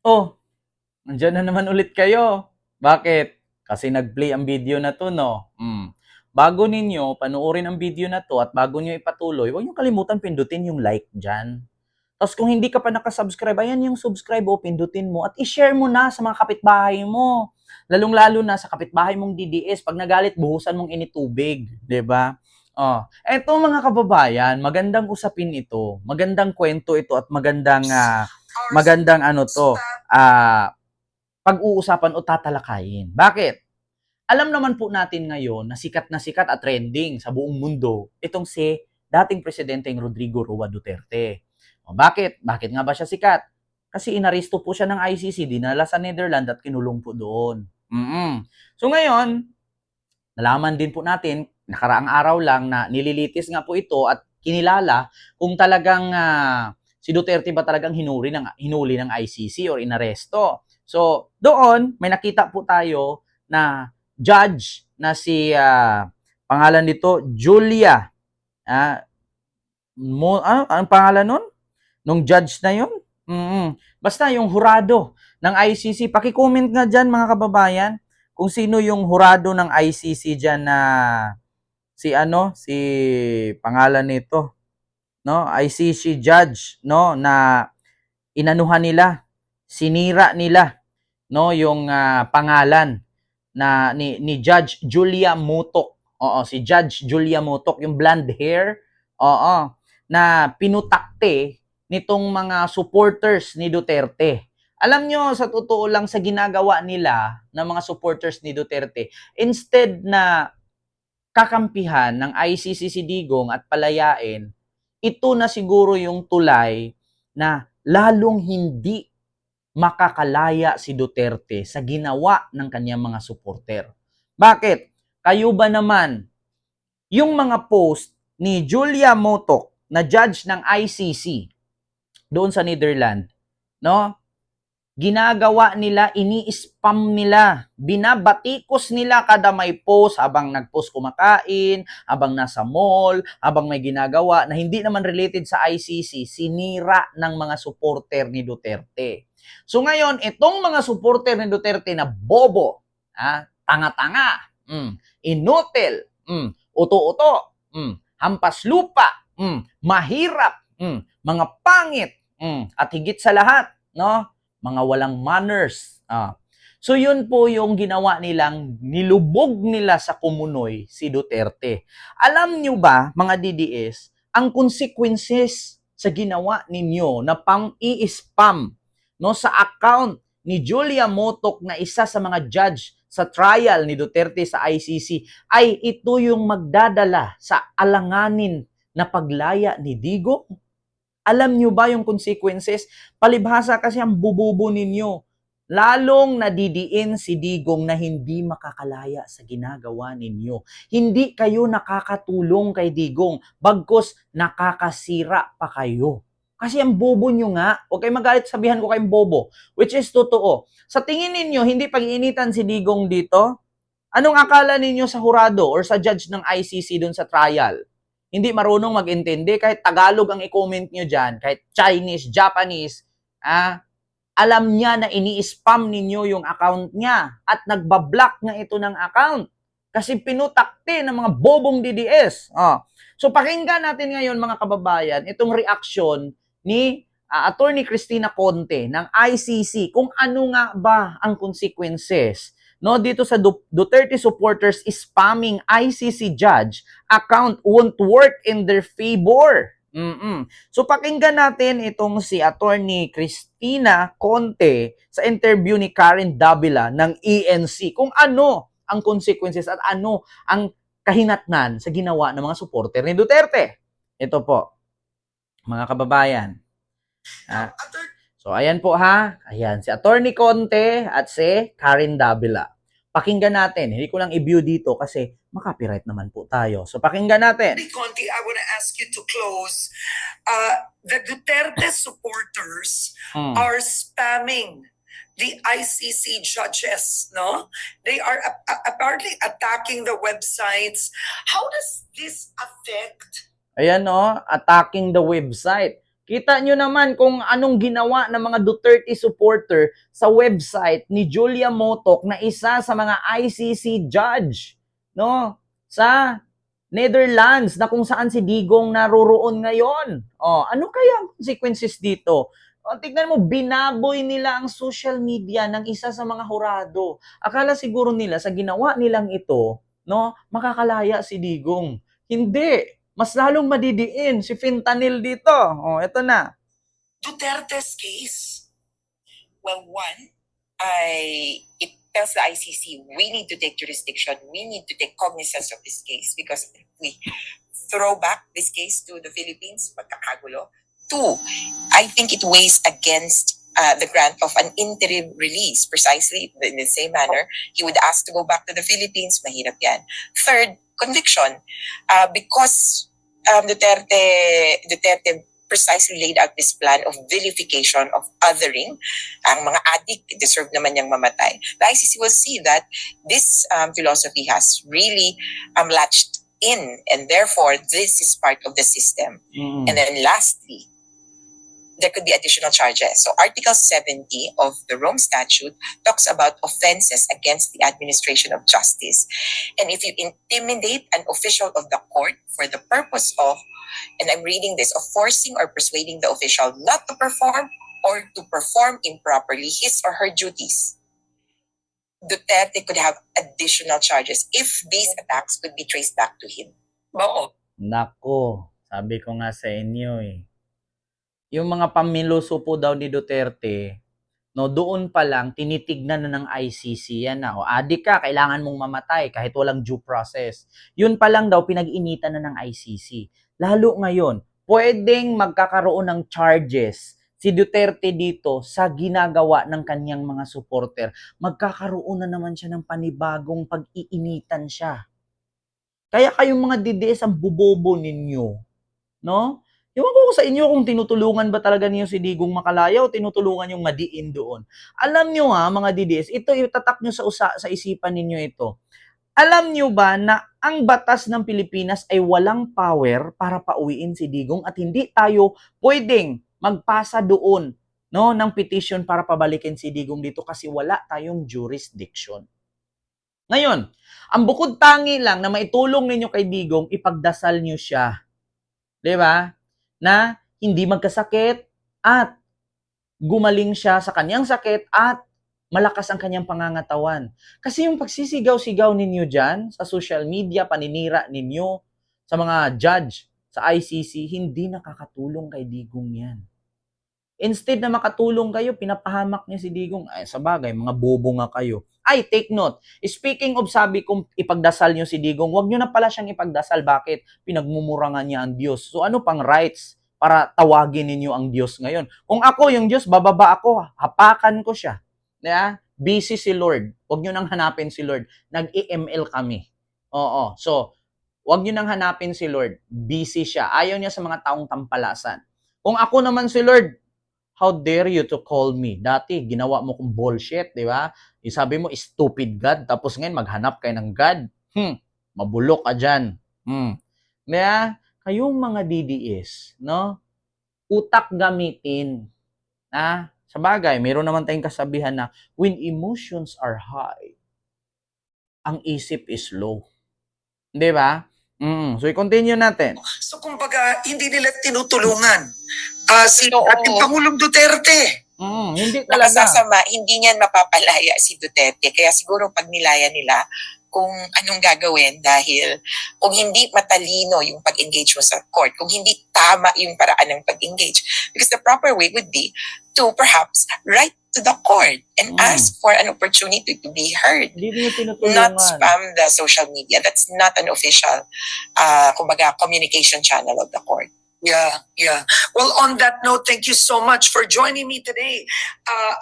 Oh, nandiyan na naman ulit kayo. Bakit? Kasi nag-play ang video na to, no? Bago ninyo panoorin ang video na to at bago nyo ipatuloy, huwag nyo kalimutan pindutin yung like dyan. Tapos kung hindi ka pa nakasubscribe, ayan yung subscribe o pindutin mo at i-share mo na sa mga kapitbahay mo. Lalong-lalo na sa kapitbahay mong DDS, pag nagalit, buhusan mong initubig. 'Di ba? Oh, eto mga kababayan, magandang usapin ito. Magandang kwento ito at magandang ano to, ah, pag-uusapan o tatalakayin. Bakit? Alam naman po natin ngayon na sikat at trending sa buong mundo itong si dating presidenteng Rodrigo Roa Duterte. O bakit? Bakit nga ba siya sikat? Kasi inaresto po siya ng ICC, dinala sa Netherlands at kinulong po doon. So ngayon, nalaman din po natin, nakaraang araw lang na nililitis nga po ito at kinilala kung talagang si Duterte ba talagang hinuli ng ICC or inaresto. So, doon may nakita po tayo na judge na si pangalan nito Julia anong pangalan nun? Nung judge na yun? Basta yung hurado ng ICC. Paki-comment nga dyan mga kababayan kung sino yung hurado ng ICC dyan na si pangalan nito, no? ICC judge, no? Na inanuhan nila, sinira nila, no? Yung pangalan ni Judge Julia Mutok. Oo, si Judge Julia Mutok, yung blonde hair, oo, na pinutakte nitong mga supporters ni Duterte. Alam nyo, sa totoo lang sa ginagawa nila ng mga supporters ni Duterte, instead na kakampihan ng ICC si Digong at palayain, ito na siguro yung tulay na lalong hindi makakalaya si Duterte sa ginawa ng kanyang mga supporter. Bakit? Kayo ba naman, yung mga post ni Julia Motok na judge ng ICC doon sa Netherlands, no? Ginagawa nila, ini-spam nila, binabatikos nila kada may post habang nag-post kumakain, habang nasa mall, habang may ginagawa na hindi naman related sa ICC, sinira ng mga supporter ni Duterte. So ngayon, itong mga supporter ni Duterte na bobo, tanga-tanga, inutil, uto-uto, hampas lupa, mahirap, mga pangit, at higit sa lahat, no? Mga walang manners. So yun po yung ginawa nilang nilubog nila sa kumunoy si Duterte. Alam nyo ba, mga DDS, ang consequences sa ginawa ninyo na pang-i-spam no, sa account ni Julia Motok na isa sa mga judge sa trial ni Duterte sa ICC ay ito yung magdadala sa alanganin na paglaya ni Digong. Alam nyo ba yung consequences? Palibhasa kasi ang bububo ninyo. Lalong nadidiin si Digong na hindi makakalaya sa ginagawa ninyo. Hindi kayo nakakatulong kay Digong, bagkus nakakasira pa kayo. Kasi ang bobo nyo nga, huwag kayo magalit, sabihan ko kayong bobo, which is totoo. Sa tingin ninyo, hindi pag-iinitan si Digong dito? Anong akala ninyo sa hurado or sa judge ng ICC dun sa trial? Hindi marunong mag-intindi, kahit Tagalog ang i-comment nyo dyan, kahit Chinese, Japanese, alam niya na ini-spam ninyo yung account niya at nagbablock na ito ng account kasi pinutakti ng mga bobong DDS. So pakinggan natin ngayon mga kababayan itong reaksyon ni Attorney Cristina Conte ng ICC kung ano nga ba ang consequences no dito sa Duterte supporters spamming ICC judge account won't work in their favor. So pakinggan natin itong si Attorney Cristina Conte sa interview ni Karen Davila ng ENC kung ano ang consequences at ano ang kahinatnan sa ginawa ng mga supporter ni Duterte. Ito po, mga kababayan. So ayan po ha, ayan si Attorney Conte at si Karen Davila. Pakinggan natin, hindi ko lang i-view dito kasi makapiright naman po tayo. So pakinggan natin. Conte, I want to ask you to close. The Duterte supporters are spamming the ICC judges, no? They are apparently attacking the websites. How does this affect? Ayan attacking the website. Kita nyo naman kung anong ginawa ng mga Duterte supporter sa website ni Julia Motok na isa sa mga ICC judge, no? Sa Netherlands na kung saan si Digong naroroon ngayon. Ano kaya ang consequences dito? Tignan mo, binaboy nila ang social media ng isa sa mga hurado. Akala siguro nila sa ginawa nilang ito, no, makakalaya si Digong. Hindi. Mas lalong madidiin si fentanyl dito. Ito na. Duterte's case. Well, one, it tells the ICC we need to take jurisdiction, we need to take cognizance of this case because if we throw back this case to the Philippines, magkakagulo. Two, I think it weighs against the grant of an interim release. Precisely in the same manner, he would ask to go back to the Philippines, mahirap yan. Third, conviction. Because Duterte precisely laid out this plan of vilification, of othering. Ang mga addict, deserve naman niyang mamatay. The ICC will see that this philosophy has really latched in, and therefore, this is part of the system. And then lastly, there could be additional charges. So Article 70 of the Rome Statute talks about offenses against the administration of justice. And if you intimidate an official of the court for the purpose of, and I'm reading this, of forcing or persuading the official not to perform or to perform improperly his or her duties, Duterte could have additional charges if these attacks could be traced back to him. Oo. Nako, sabi ko nga sa inyo yung mga pamiluso po daw ni Duterte, no, doon pa lang tinitignan na ng ICC yan na, adik ka, kailangan mong mamatay kahit walang due process. Yun pa lang daw pinag-initan na ng ICC. Lalo ngayon, pwedeng magkakaroon ng charges si Duterte dito sa ginagawa ng kanyang mga supporter. Magkakaroon na naman siya ng panibagong pag-iinitan siya. Kaya kayong mga DDS ang bubobo ninyo, no? Ewan ko sa inyo kung tinutulungan ba talaga niyo si Digong makalaya o tinutulungan yung madiin doon. Alam nyo mga DDS, ito itatak nyo sa isipan ninyo ito. Alam nyo ba na ang batas ng Pilipinas ay walang power para pauwiin si Digong at hindi tayo pwedeng magpasa doon, no, ng petition para pabalikin si Digong dito kasi wala tayong jurisdiction. Ngayon, ang bukod tangi lang na maitulong ninyo kay Digong, ipagdasal nyo siya. 'Di ba? Na hindi magkasakit at gumaling siya sa kanyang sakit at malakas ang kanyang pangangatawan. Kasi yung pagsisigaw-sigaw ninyo dyan sa social media, paninira ninyo sa mga judge sa ICC, hindi nakakatulong kay Digong yan. Instead na makatulong kayo, pinapahamak niya si Digong. Ay, sa bagay, mga bobo nga kayo. Ay, take note. Speaking of sabi kong ipagdasal niyo si Digong, wag niyo na pala siyang ipagdasal. Bakit? Pinagmumurangan niya ang Diyos. So ano pang rights para tawagin ninyo ang Diyos ngayon? Kung ako yung Diyos, bababa ako, hapakan ko siya. Yeah? Busy si Lord. Wag niyo nang hanapin si Lord. Nag-EML kami. Oo. So, wag niyo nang hanapin si Lord. Busy siya. Ayaw niya sa mga taong tampalasan. Kung ako naman si Lord, how dare you to call me? Dati, ginawa mo kong bullshit, di ba? Sabi mo, stupid God. Tapos ngayon, maghanap kayo ng God. Mabulok ka dyan. Kaya, kayong mga DDS, no? Utak gamitin. Sa bagay, mayroon naman tayong kasabihan na, when emotions are high, ang isip is low. Di ba? So, i-continue natin. So kumbaga, hindi nila tinutulungan si Oo. ating Pangulong Duterte. Hindi talaga. Nakasasama, hindi niyan mapapalaya si Duterte. Kaya siguro pag nilaya nila, kung anong gagawin dahil kung hindi matalino yung pag-engage mo sa court, kung hindi tama yung paraan ng pag-engage. Because the proper way would be to perhaps write to the court and ask for an opportunity to be heard. Hindi niyo tinutulungan. Not spam the social media. That's not an official kumbaga, communication channel of the court. Yeah. Well, on that note, thank you so much for joining me today.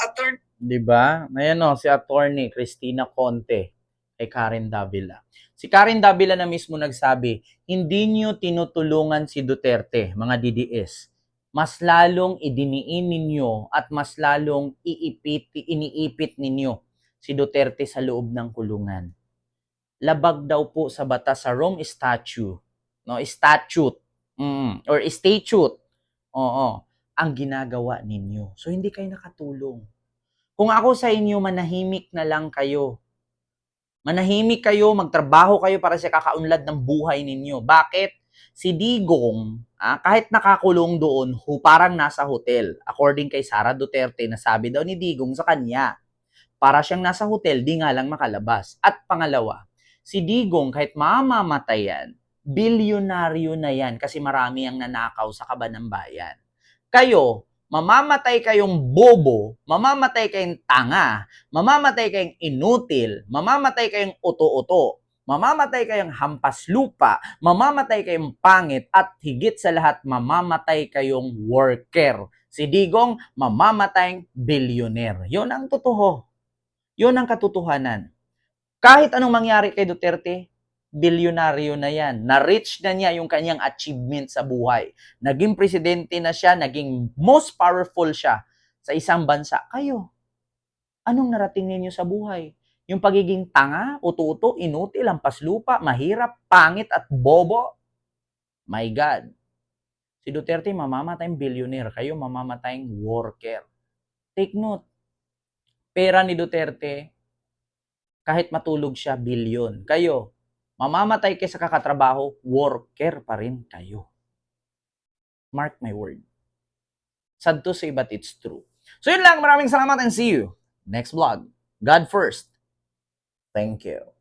Attorney. Diba? Ayan si Attorney Cristina Conte kay Karen Davila. Si Karen Davila na mismo nagsabi, hindi niyo tinutulungan si Duterte, mga DDS. Mas lalong idiniin ninyo at mas lalong iniipit ninyo si Duterte sa loob ng kulungan. Labag daw po sa batas sa Rome Statute, no? Statute. Or statute. Oo. ang ginagawa ninyo. So, hindi kayo nakatulong. Kung ako sa inyo, manahimik na lang kayo. Manahimik kayo, magtrabaho kayo para sa kakaunlad ng buhay ninyo. Bakit? Si Digong, kahit nakakulong doon, parang nasa hotel. According kay Sara Duterte, nasabi daw ni Digong sa kanya, para siyang nasa hotel, di nga lang makalabas. At pangalawa, si Digong, kahit mamamatay yan, bilyonaryo na yan kasi marami ang nanakaw sa kaban ng bayan. Kayo, mamamatay kayong bobo, mamamatay kayong tanga, mamamatay kayong inutil, mamamatay kayong uto-uto, mamamatay kayong hampas lupa, mamamatay kayong pangit, at higit sa lahat, mamamatay kayong worker. Si Digong, mamamatay billionaire. Yun ang totoo. Yun ang katotohanan. Kahit anong mangyari kay Duterte, bilyonaryo na yan. Na-reach na niya yung kanyang achievement sa buhay. Naging presidente na siya, naging most powerful siya sa isang bansa. Kayo, anong narating ninyo sa buhay? Yung pagiging tanga, ututo, inutil, lampas lupa, mahirap, pangit at bobo? My God. Si Duterte mamamatayang billionaire, kayo mamamatayang worker. Take note, pera ni Duterte, kahit matulog siya, bilyon. Kayo, mamamatay kayo sa kakatrabaho, worker pa rin kayo. Mark my word. Sad to say, but it's true. So yun lang, maraming salamat and see you next vlog. God first. Thank you.